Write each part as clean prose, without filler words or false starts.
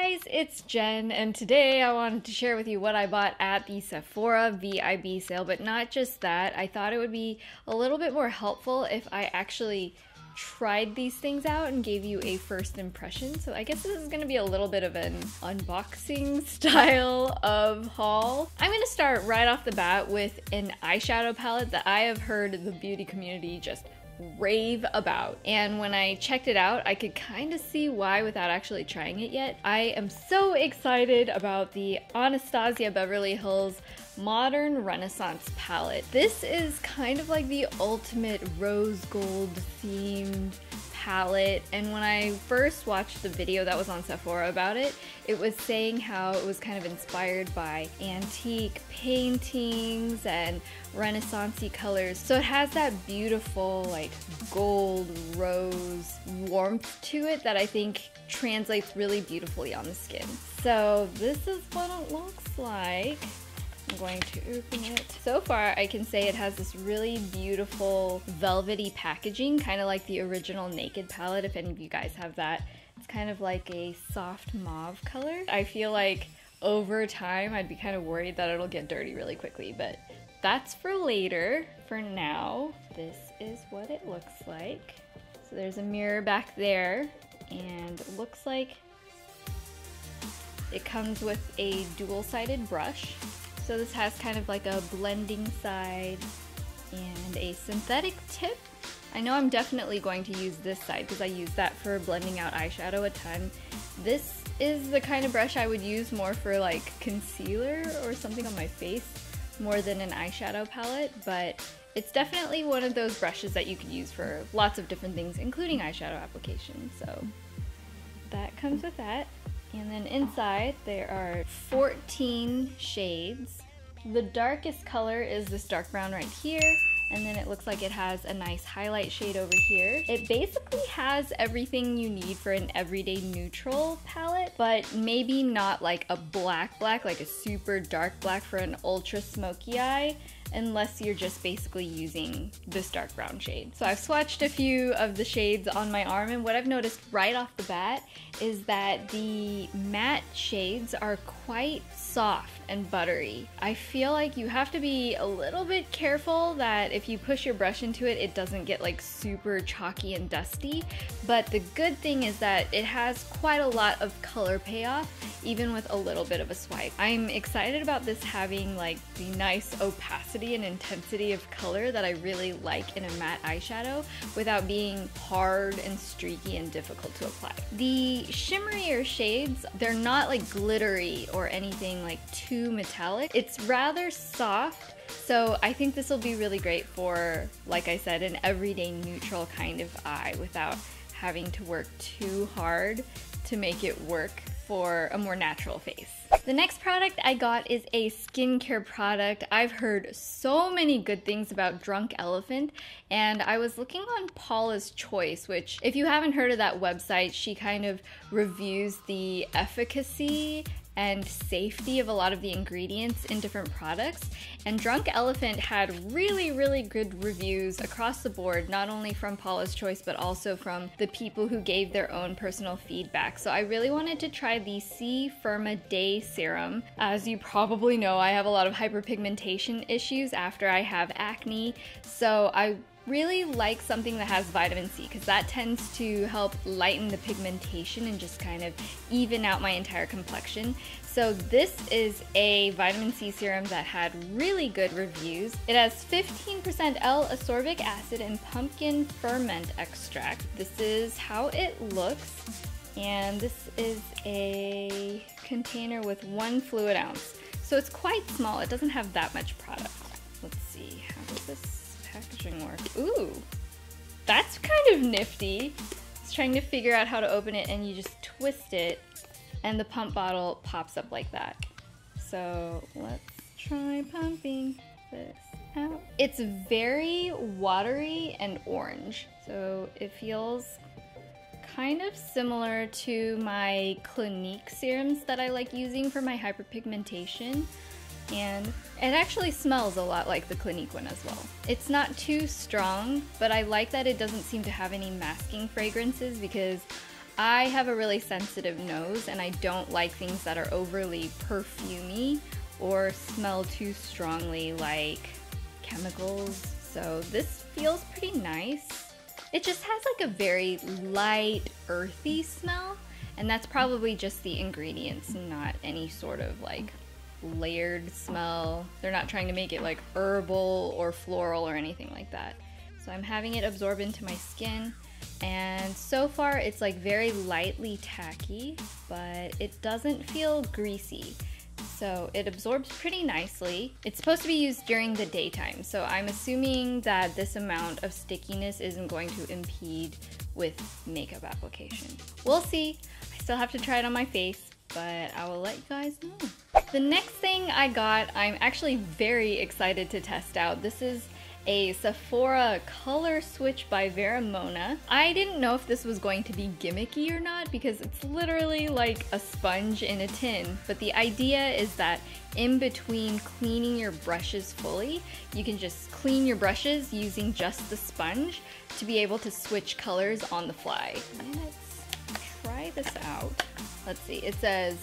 guys, it's Jen, and today I wanted to share with you what I bought at the Sephora VIB sale, but not just that. I thought it would be a little bit more helpful if I actually tried these things out and gave you a first impression. So I guess this is going to be a little bit of an unboxing style of haul. I'm going to start right off the bat with an eyeshadow palette that I have heard the beauty community just rave about, and when I checked it out I could kind of see why without actually trying it yet. I am so excited about the Anastasia Beverly Hills Modern Renaissance palette. This is kind of like the ultimate rose gold themed palette, and when I first watched the video that was on Sephora about it, it was saying how it was kind of inspired by antique paintings and Renaissance-y colors. So it has that beautiful like gold rose warmth to it that I think translates really beautifully on the skin. So this is what it looks like. I'm going to open it. So far, I can say it has this really beautiful velvety packaging, kind of like the original Naked palette, if any of you guys have that. It's kind of like a soft mauve color. I feel like over time, I'd be kind of worried that it'll get dirty really quickly, but that's for later. For now, this is what it looks like. So there's a mirror back there, and it looks like it comes with a dual-sided brush. So this has kind of like a blending side and a synthetic tip. I know I'm definitely going to use this side because I use that for blending out eyeshadow a ton. This is the kind of brush I would use more for like concealer or something on my face more than an eyeshadow palette, but it's definitely one of those brushes that you could use for lots of different things, including eyeshadow applications. So that comes with that. And then inside there are 14 shades. The darkest color is this dark brown right here, and then it looks like it has a nice highlight shade over here. It basically has everything you need for an everyday neutral palette, but maybe not like a black, like a super dark black for an ultra smoky eye, unless you're just basically using this dark brown shade. So I've swatched a few of the shades on my arm, and what I've noticed right off the bat is that the matte shades are quite soft and buttery. I feel like you have to be a little bit careful that if you push your brush into it, it doesn't get like super chalky and dusty, but the good thing is that it has quite a lot of color payoff, even with a little bit of a swipe. I'm excited about this having like the nice opacity and intensity of color that I really like in a matte eyeshadow without being hard and streaky and difficult to apply. The shimmerier shades, they're not like glittery or anything like too metallic. It's rather soft, so I think this will be really great for, like I said, an everyday neutral kind of eye without having to work too hard to make it work for a more natural face. The next product I got is a skincare product. I've heard so many good things about Drunk Elephant, and I was looking on Paula's Choice, which if you haven't heard of that website, she kind of reviews the efficacy and safety of a lot of the ingredients in different products. And Drunk Elephant had really good reviews across the board, not only from Paula's Choice, but also from the people who gave their own personal feedback. So I really wanted to try the C-FIRMADAY serum. As you probably know, I have a lot of hyperpigmentation issues after I have acne, so I really like something that has vitamin C because that tends to help lighten the pigmentation and just kind of even out my entire complexion. So this is a vitamin C serum that had really good reviews. It has 15% L-ascorbic acid and pumpkin ferment extract. This is how it looks, and this is a container with 1 fluid ounce. So it's quite small, it doesn't have that much product. Let's see, how does this packaging work? Ooh, that's kind of nifty. I was trying to figure out how to open it, and you just twist it and the pump bottle pops up like that. So let's try pumping this out. It's very watery and orange, so it feels kind of similar to my Clinique serums that I like using for my hyperpigmentation. And it actually smells a lot like the Clinique one as well. It's not too strong, but I like that it doesn't seem to have any masking fragrances because I have a really sensitive nose and I don't like things that are overly perfumey or smell too strongly like chemicals. So this feels pretty nice. It just has like a very light, earthy smell, and that's probably just the ingredients, not any sort of like layered smell. They're not trying to make it like herbal or floral or anything like that. So I'm having it absorb into my skin, and so far it's like very lightly tacky, but it doesn't feel greasy. So it absorbs pretty nicely. It's supposed to be used during the daytime, so I'm assuming that this amount of stickiness isn't going to impede with makeup application. We'll see. I still have to try it on my face, but I will let you guys know. The next thing I got, I'm actually very excited to test out. This is a Sephora Color Switch by Vera. I didn't know if this was going to be gimmicky or not because it's literally like a sponge in a tin, but the idea is that in between cleaning your brushes fully, you can just clean your brushes using just the sponge to be able to switch colors on the fly. Let's try this out. Let's see, it says,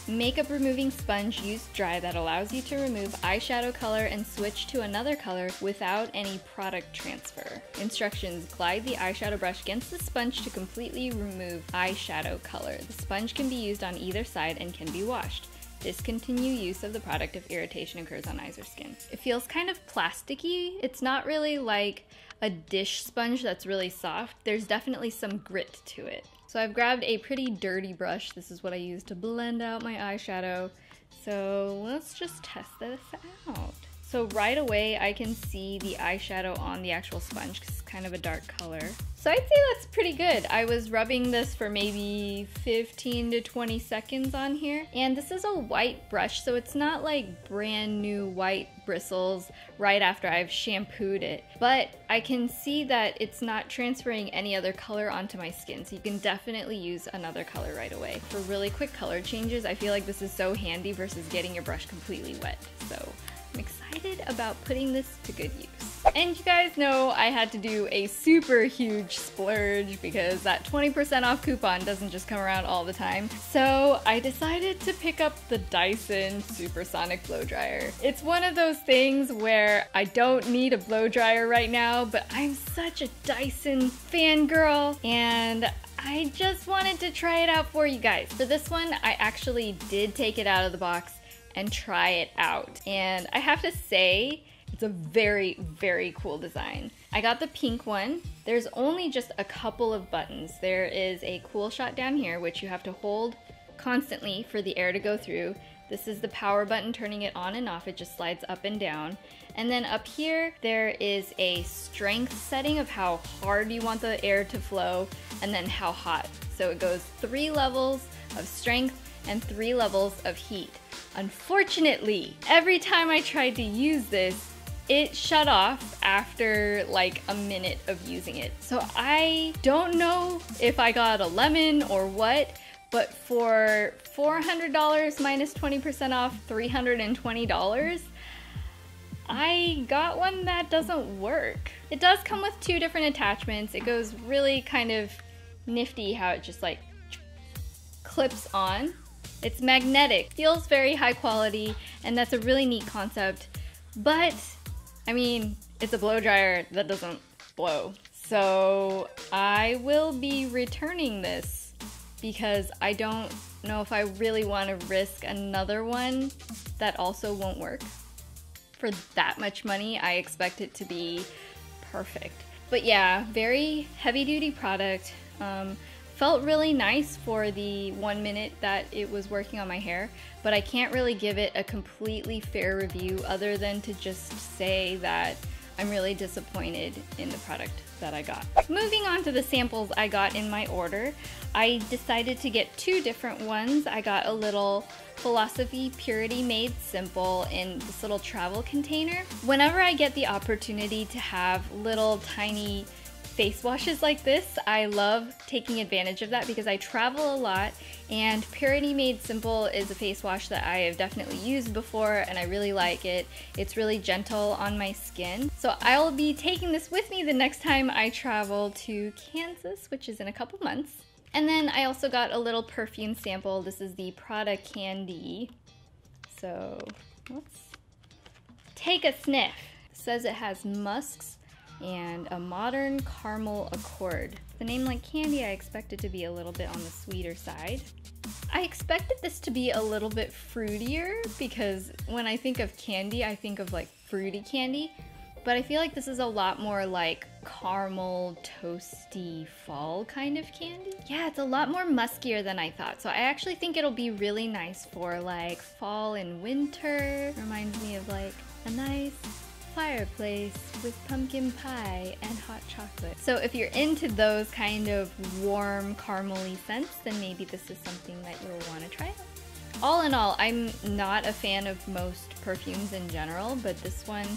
makeup removing sponge used dry that allows you to remove eyeshadow color and switch to another color without any product transfer. Instructions: glide the eyeshadow brush against the sponge to completely remove eyeshadow color. The sponge can be used on either side and can be washed. Discontinue use of the product if irritation occurs on eyes or skin. It feels kind of plasticky. It's not really like a dish sponge that's really soft. There's definitely some grit to it. So I've grabbed a pretty dirty brush. This is what I use to blend out my eyeshadow. So let's just test this out. So right away I can see the eyeshadow on the actual sponge because it's kind of a dark color. So I'd say that's pretty good. I was rubbing this for maybe 15 to 20 seconds on here. And this is a white brush, so it's not like brand new white bristles right after I've shampooed it. But I can see that it's not transferring any other color onto my skin, so you can definitely use another color right away. For really quick color changes, I feel like this is so handy versus getting your brush completely wet. So I'm excited about putting this to good use. And you guys know I had to do a super huge splurge because that 20% off coupon doesn't just come around all the time. So I decided to pick up the Dyson Supersonic blow dryer. It's one of those things where I don't need a blow dryer right now, but I'm such a Dyson fangirl and I just wanted to try it out for you guys. For this one, I actually did take it out of the box and try it out. And I have to say, it's a very, very cool design. I got the pink one. There's only just a couple of buttons. There is a cool shot down here, which you have to hold constantly for the air to go through. This is the power button, turning it on and off. It just slides up and down. And then up here, there is a strength setting of how hard you want the air to flow and then how hot. So it goes 3 levels of strength and 3 levels of heat. Unfortunately, every time I tried to use this, it shut off after like a minute of using it. So I don't know if I got a lemon or what, but for $400 minus 20% off, $320, I got one that doesn't work. It does come with 2 different attachments. It goes really kind of nifty how it just like clips on. It's magnetic, feels very high quality, and that's a really neat concept. But, I mean, it's a blow dryer that doesn't blow. So I will be returning this because I don't know if I really want to risk another one that also won't work. For that much money, I expect it to be perfect. But yeah, very heavy duty product. Felt really nice for the 1 minute that it was working on my hair, but I can't really give it a completely fair review other than to just say that I'm really disappointed in the product that I got. Moving on to the samples I got in my order, I decided to get 2 different ones. I got a little Philosophy Purity Made Simple in this little travel container. Whenever I get the opportunity to have little tiny face washes like this, I love taking advantage of that because I travel a lot, and Purity Made Simple is a face wash that I have definitely used before and I really like it. It's really gentle on my skin. So I'll be taking this with me the next time I travel to Kansas, which is in a couple months. And then I also got a little perfume sample. This is the Prada Candy. So let's take a sniff. It says it has musks and a modern caramel accord. The name like candy, I expect it to be a little bit on the sweeter side. I expected this to be a little bit fruitier because when I think of candy, I think of like fruity candy. But I feel like this is a lot more like caramel, toasty, fall kind of candy. Yeah, it's a lot more muskier than I thought. So I actually think it'll be really nice for like fall and winter. Reminds me of like a nice fireplace with pumpkin pie and hot chocolate. So if you're into those kind of warm caramely scents, then maybe this is something that you'll want to try out. All in all, I'm not a fan of most perfumes in general, but this one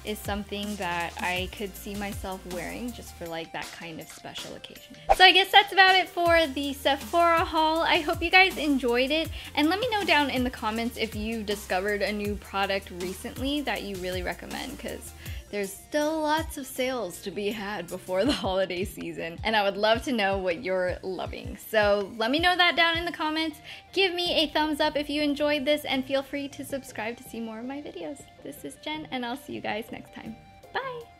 is something that I could see myself wearing just for like that kind of special occasion. So I guess that's about it for the Sephora haul. I hope you guys enjoyed it, and let me know down in the comments if you've discovered a new product recently that you really recommend, because there's still lots of sales to be had before the holiday season, and I would love to know what you're loving. So let me know that down in the comments. Give me a thumbs up if you enjoyed this, and feel free to subscribe to see more of my videos. This is Jen, and I'll see you guys next time. Bye!